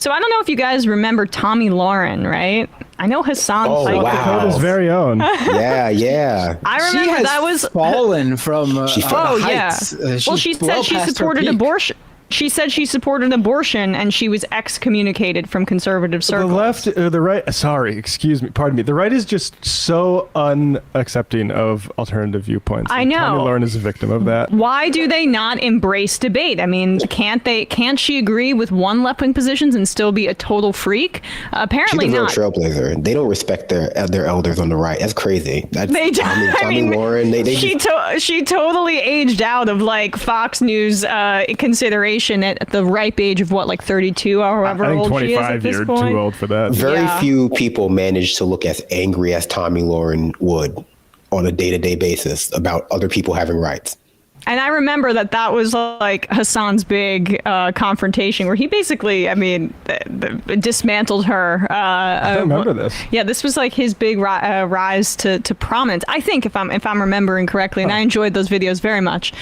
So I don't know if you guys remember Tomi Lahren, right? I know Hassan. Oh, South wow. His very own. Yeah. I remember she has that was fallen from oh heights. yeah. Well, she said she supported abortion. She said she supported abortion, and she was excommunicated from conservative circles. The left, the right. Sorry, excuse me. Pardon me. The right is just so unaccepting of alternative viewpoints. I know. Tomi Lahren is a victim of that. Why do they not embrace debate? I mean, can't she agree with one left-wing positions and still be a total freak? Apparently She's a real not. trailblazer. They don't respect their elders on the right. That's crazy. That's They do. Tomi Lahren. She totally aged out of like Fox News consideration at the ripe age of what, like 32 or however I think old she is at 25. this You're point. too old for that. Very few people manage to look as angry as Tomi Lahren would on a day-to-day basis about other people having rights. And I remember that was like Hassan's big confrontation where he basically, I mean, dismantled her. I remember this. Yeah, this was like his big rise to prominence. I think if I'm remembering correctly, and I enjoyed those videos very much.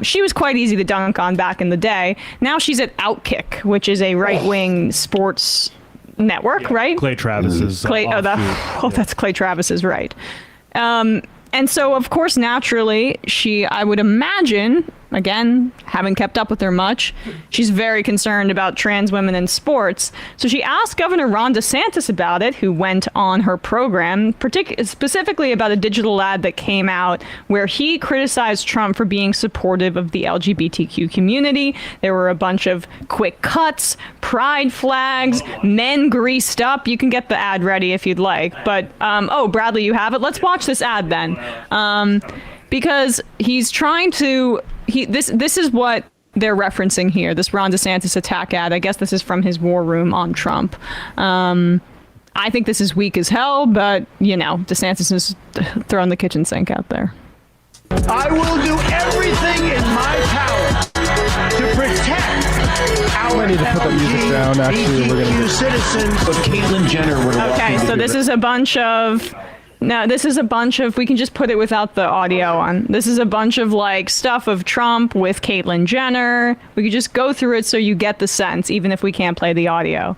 She was quite easy to dunk on back in the day. Now she's at Outkick, which is a right-wing sports network, right? Clay Travis's. That's Clay Travis's, right. And so, of course, naturally, I would imagine, again, having kept up with her much, she's very concerned about trans women in sports. So she asked Governor Ron DeSantis about it, who went on her program, specifically about a digital ad that came out where he criticized Trump for being supportive of the LGBTQ community. There were a bunch of quick cuts, pride flags, men greased up. You can get the ad ready if you'd like. But, Bradley, you have it? Let's watch this ad then. Because he's trying to... This is what they're referencing here, this Ron DeSantis attack ad. I guess this is from his war room on Trump. I think this is weak as hell, but, DeSantis is throwing the kitchen sink out there. I will do everything in my power to protect our LGBTQ citizens. But Caitlyn Jenner would have. Okay, so this is a bunch of... No, this is a bunch of, we can just put it without the audio on. This is a bunch of like stuff of Trump with Caitlyn Jenner. We could just go through it so you get the sense, even if we can't play the audio.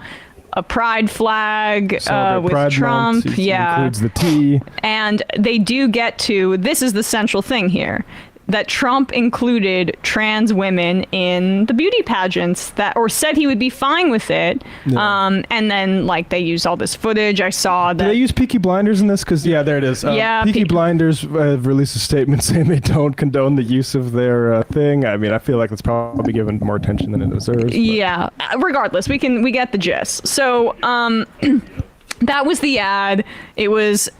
A pride flag with Pride Trump. Month, yeah. Includes the T. And they do get to, this is the central thing here, that Trump included trans women in the beauty pageants or said he would be fine with it. Yeah. And then like they used all this footage. I saw that. Do they use Peaky Blinders in this? Because there it is. Peaky Blinders released a statement saying they don't condone the use of their thing. I mean, I feel like it's probably given more attention than it deserves. But. Yeah. Regardless, we get the gist. So that was the ad. It was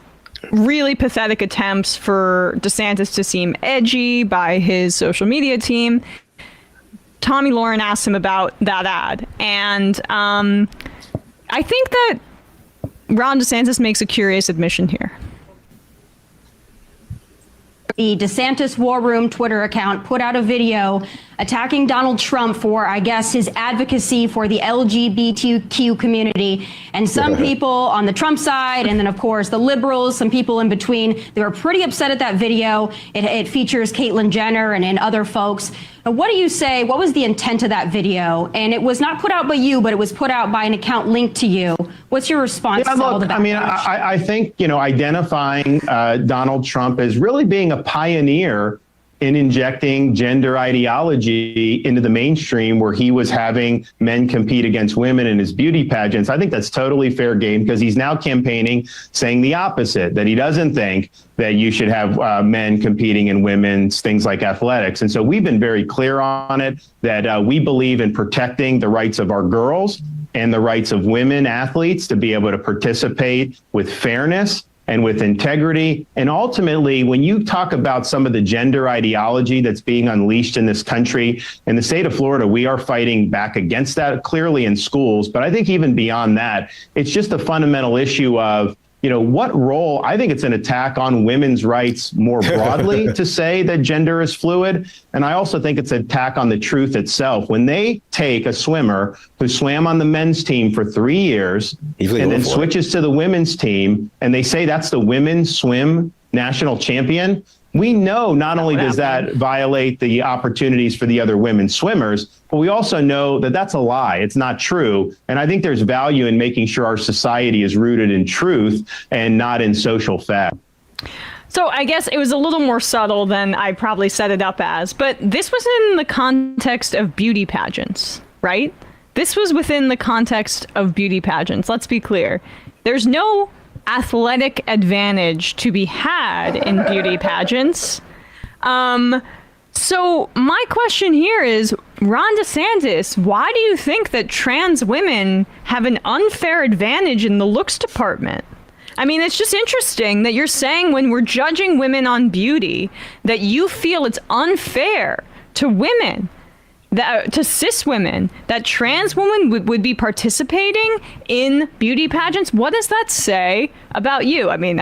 really pathetic attempts for DeSantis to seem edgy by his social media team. Tomi Lahren asked him about that ad. And I think that Ron DeSantis makes a curious admission here. The DeSantis War Room Twitter account put out a video attacking Donald Trump for, I guess, his advocacy for the LGBTQ community. And some people on the Trump side, and then, of course, the liberals, some people in between, they were pretty upset at that video. It features Caitlyn Jenner and other folks. What do you say? What was the intent of that video? And it was not put out by you, but it was put out by an account linked to you. What's your response to all the backlash? I mean, I think, identifying Donald Trump as really being a pioneer in injecting gender ideology into the mainstream, where he was having men compete against women in his beauty pageants. I think that's totally fair game, because he's now campaigning saying the opposite, that he doesn't think that you should have men competing in women's things like athletics. And so we've been very clear on it, that we believe in protecting the rights of our girls and the rights of women athletes to be able to participate with fairness and with integrity. And ultimately, when you talk about some of the gender ideology that's being unleashed in this country, in the state of Florida, we are fighting back against that clearly in schools. But I think even beyond that, it's just a fundamental issue of, what role? I think it's an attack on women's rights more broadly to say that gender is fluid. And I also think it's an attack on the truth itself. When they take a swimmer who swam on the men's team for 3 years and then switches to the women's team, and they say that's the women's swim national champion, we know not only does that violate the opportunities for the other women swimmers, but we also know that that's a lie. It's not true. And I think there's value in making sure our society is rooted in truth and not in social fact. So I guess it was a little more subtle than I probably set it up as, but this was in the context of beauty pageants, right? This was within the context of beauty pageants. Let's be clear. There's no athletic advantage to be had in beauty pageants. So my question here is, Ron DeSantis, why do you think that trans women have an unfair advantage in the looks department? I mean, it's just interesting that you're saying when we're judging women on beauty that you feel it's unfair to women, to cis women, that trans women would be participating in beauty pageants. What does that say about you? I mean,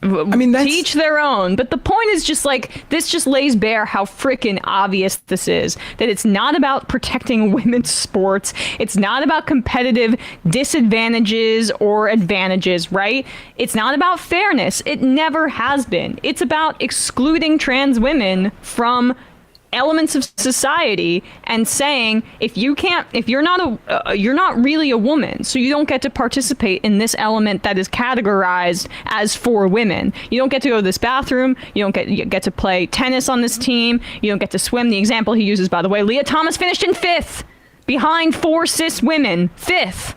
to each their own. But the point is just like, this just lays bare how freaking obvious this is, that it's not about protecting women's sports. It's not about competitive disadvantages or advantages, right? It's not about fairness. It never has been. It's about excluding trans women from elements of society and saying, you're not really a woman, so you don't get to participate in this element that is categorized as for women. You don't get to go to this bathroom. You get to play tennis on this team. You don't get to swim. The example he uses, by the way, Leah Thomas finished in 5th behind 4 cis women. 5th.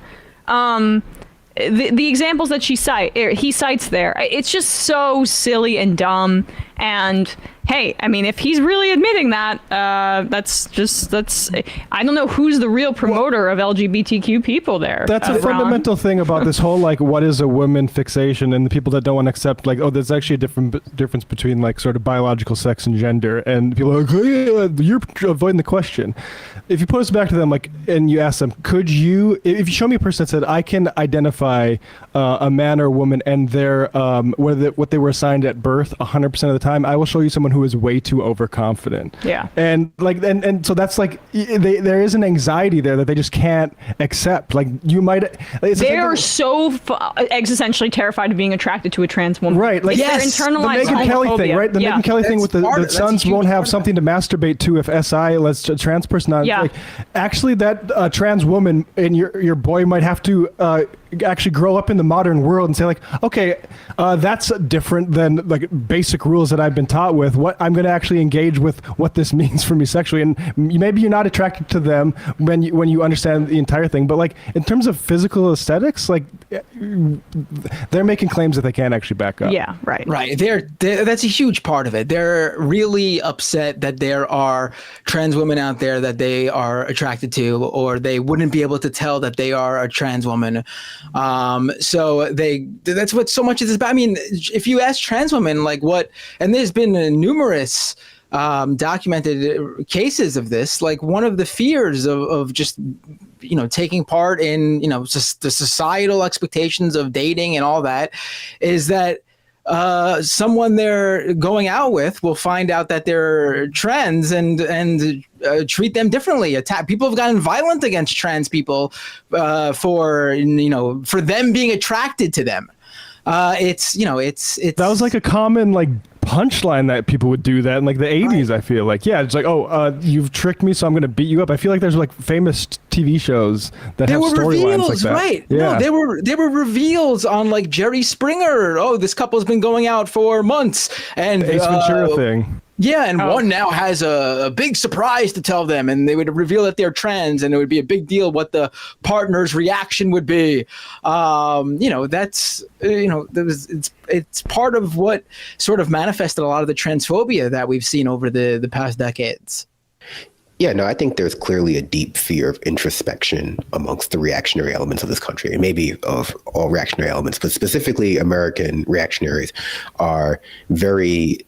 The examples that he cites there, it's just so silly and dumb. And hey, I mean, if he's really admitting that, that's I don't know who's the real promoter of LGBTQ people there. That's a fundamental thing about this whole, like, what is a woman fixation, and the people that don't want to accept, like, oh, there's actually a difference between, like, sort of biological sex and gender, and people are like, oh, yeah, you're avoiding the question. If you pose it back to them, like, and you ask them, if you show me a person that said, I can identify a man or a woman and their what they were assigned at birth 100% of the time, I will show you someone who is way too overconfident. Yeah. And like, and so that's like, there is an anxiety there that they just can't accept. Like, you might. They are so existentially terrified of being attracted to a trans woman. Right. Like, yes, the Megyn Kelly thing, right? The Megyn Kelly thing with the sons won't have something to masturbate to if SI lets a trans person on. Yeah. Like, actually, that trans woman and your boy might have to actually grow up in the modern world and say, like, okay, that's different than, like, basic rules that I've been taught with. What I'm going to actually engage with what this means for me sexually, and maybe you're not attracted to them when you understand the entire thing. But, like, in terms of physical aesthetics, like, they're making claims that they can't actually back up. Yeah, right. Right. That's a huge part of it. They're really upset that there are trans women out there that they are attracted to, or they wouldn't be able to tell that they are a trans woman. So that's what so much of this about. I mean, if you ask trans women, like, what, and there's been numerous documented cases of this, like, one of the fears of just, taking part in, just the societal expectations of dating and all that, is that someone they're going out with will find out that they're trans and treat them differently. People have gotten violent against trans people for them being attracted to them. It's that was like a common, like, punchline that people would do that in, like, the 80s. I feel like, yeah, it's like, you've tricked me, so I'm gonna beat you up. I feel like there's, like, famous TV shows that have storylines like that. Right? Yeah. No, there were reveals on, like, Jerry Springer. Oh, this couple's been going out for months, and Ace Ventura thing. Yeah, and one now has a big surprise to tell them, and they would reveal that they're trans, and it would be a big deal what the partner's reaction would be. It's part of what sort of manifested a lot of the transphobia that we've seen over the past decades. Yeah, no, I think there's clearly a deep fear of introspection amongst the reactionary elements of this country, and maybe of all reactionary elements, but specifically American reactionaries are very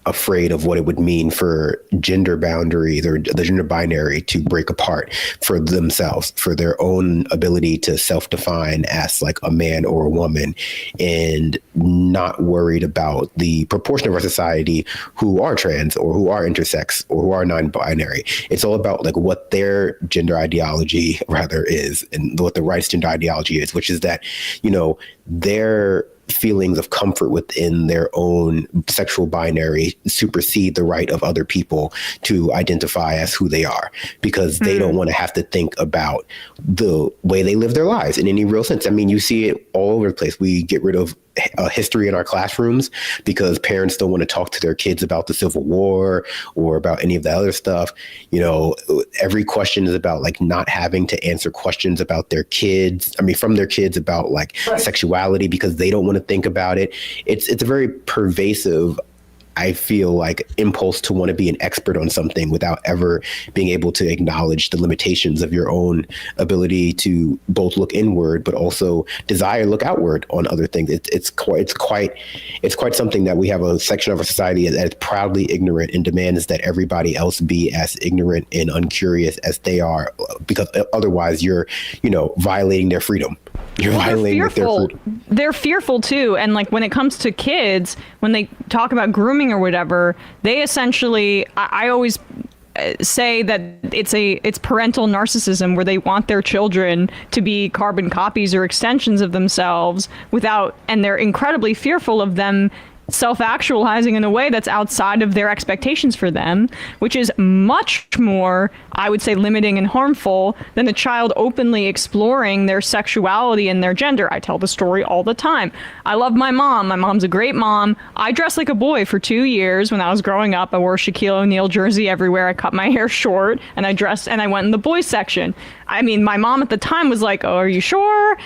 afraid of what it would mean for gender boundaries or the gender binary to break apart for themselves, for their own ability to self-define as, like, a man or a woman, and not worried about the proportion of our society who are trans or who are intersex or who are non-binary. It's all about, like, what their gender ideology rather is, and what the right's gender ideology is, which is that, their feelings of comfort within their own sexual binary supersede the right of other people to identify as who they are, because they don't want to have to think about the way they live their lives in any real sense. I mean, you see it all over the place. We get rid of history in our classrooms because parents don't want to talk to their kids about the Civil War or about any of the other stuff. You know, every question is about like not having to answer questions about their kids. I mean, from their kids about like sexuality because they don't want to think about it. It's a very pervasive, I feel like, impulse to want to be an expert on something without ever being able to acknowledge the limitations of your own ability to both look inward, but also desire look outward on other things. It's quite something that we have a section of our society that is proudly ignorant and demands that everybody else be as ignorant and uncurious as they are, because otherwise you're, violating their freedom. You're violating their freedom. They're fearful too. And like when it comes to kids, when they talk about grooming or whatever, they essentially, I always say that it's parental narcissism, where they want their children to be carbon copies or extensions of themselves and they're incredibly fearful of them self-actualizing in a way that's outside of their expectations for them, which is much more, I would say, limiting and harmful than a child openly exploring their sexuality and their gender. I tell the story all the time. I love my mom. My mom's a great mom. I dressed like a boy for 2 years when I was growing up. I wore a Shaquille O'Neal jersey everywhere. I cut my hair short and I went in the boys section. I mean, my mom at the time was like, "Oh, are you sure?"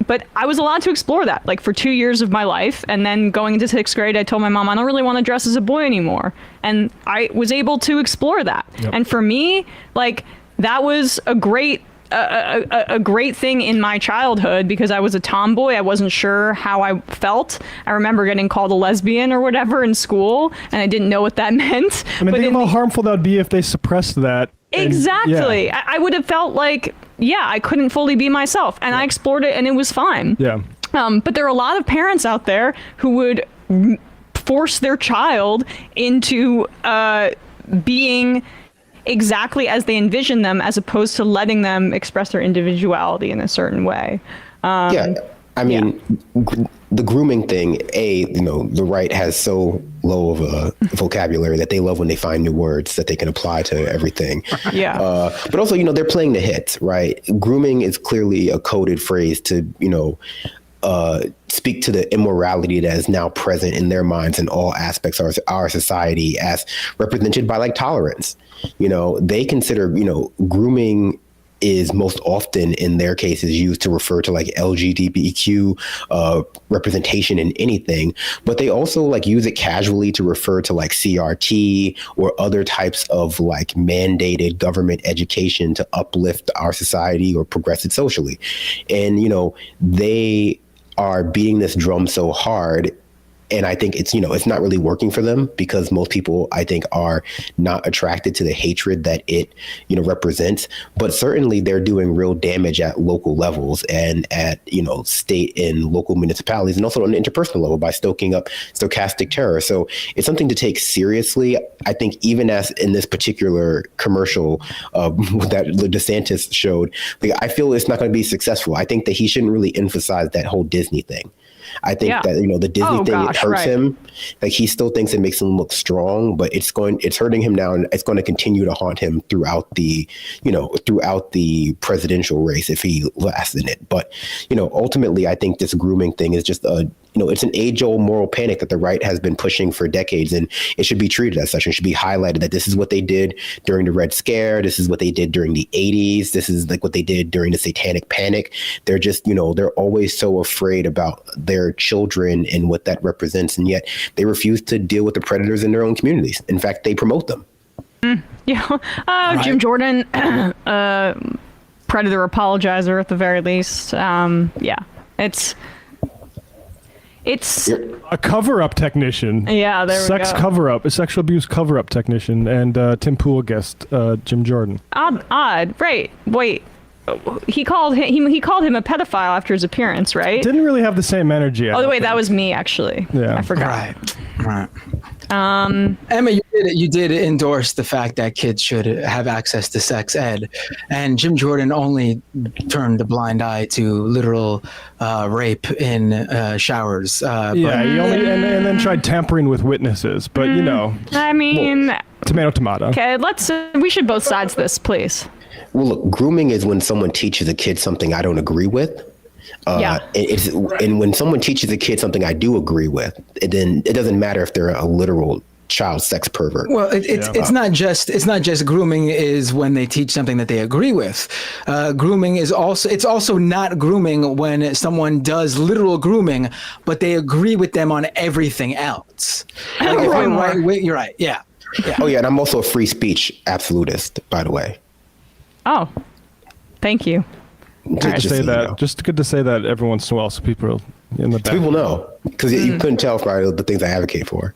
But I was allowed to explore that, like, for 2 years of my life. And then going into 6th grade, I told my mom, I don't really want to dress as a boy anymore. And I was able to explore that. Yep. And for me, like, that was a great thing in my childhood, because I was a tomboy. I wasn't sure how I felt. I remember getting called a lesbian or whatever in school, and I didn't know what that meant. I mean, think of how harmful that would be if they suppressed that. Exactly. Yeah. I would have felt like, I couldn't fully be myself, and I explored it and it was fine. Yeah. But there are a lot of parents out there who would force their child into being exactly as they envision them, as opposed to letting them express their individuality in a certain way. I mean, the grooming thing, the right has so low of a vocabulary that they love when they find new words that they can apply to everything. Yeah. But also, they're playing the hits, right? Grooming is clearly a coded phrase to, speak to the immorality that is now present in their minds in all aspects of our society, as represented by like tolerance. They consider, grooming is most often in their cases used to refer to like LGBTQ representation in anything, but they also like use it casually to refer to like CRT or other types of like mandated government education to uplift our society or progress it socially. And, they are beating this drum so hard. And I think it's not really working for them, because most people, I think, are not attracted to the hatred that it, represents. But certainly they're doing real damage at local levels and at, state and local municipalities, and also on an interpersonal level by stoking up stochastic terror. So it's something to take seriously. I think even as in this particular commercial that DeSantis showed, like, I feel it's not going to be successful. I think that he shouldn't really emphasize that whole Disney thing. I think that, the Disney thing, it hurts him. Like, he still thinks it makes him look strong, but it's hurting him now, and it's going to continue to haunt him throughout the presidential race if he lasts in it. But, ultimately, I think this grooming thing is just it's an age-old moral panic that the right has been pushing for decades, and it should be treated as such. It should be highlighted that this is what they did during the Red Scare. This is what they did during the 80s. This is like what they did during the Satanic Panic. They're just, they're always so afraid about their children and what that represents, and yet they refuse to deal with the predators in their own communities. In fact, they promote them. Right. Jim Jordan, predator apologizer at the very least. It's a cover-up technician. Yeah, there we go. Sex cover-up, a sexual abuse cover-up technician, and Tim Pool guest Jim Jordan. Odd, right? Wait, he called him a pedophile after his appearance, right? Didn't really have the same energy. Wait, that was me actually. Yeah, I forgot. Right. Emma, you did endorse the fact that kids should have access to sex ed, and Jim Jordan only turned a blind eye to literal rape in showers. He only and then tried tampering with witnesses, but you know, I mean, tomato. okay, we should both sides this, please. Well, look, grooming is when someone teaches a kid something I don't agree with. And when someone teaches a kid something I do agree with, then it doesn't matter if they're a literal child sex pervert. Well, it's not just grooming is when they teach something that they agree with. Grooming is also not grooming when someone does literal grooming, but they agree with them on everything else. Like you're right. Yeah. Oh yeah, and I'm also a free speech absolutist, by the way. Oh, thank you. Just good to say that every once in a while, so people in the back. People know, because you couldn't tell probably the things I advocate for.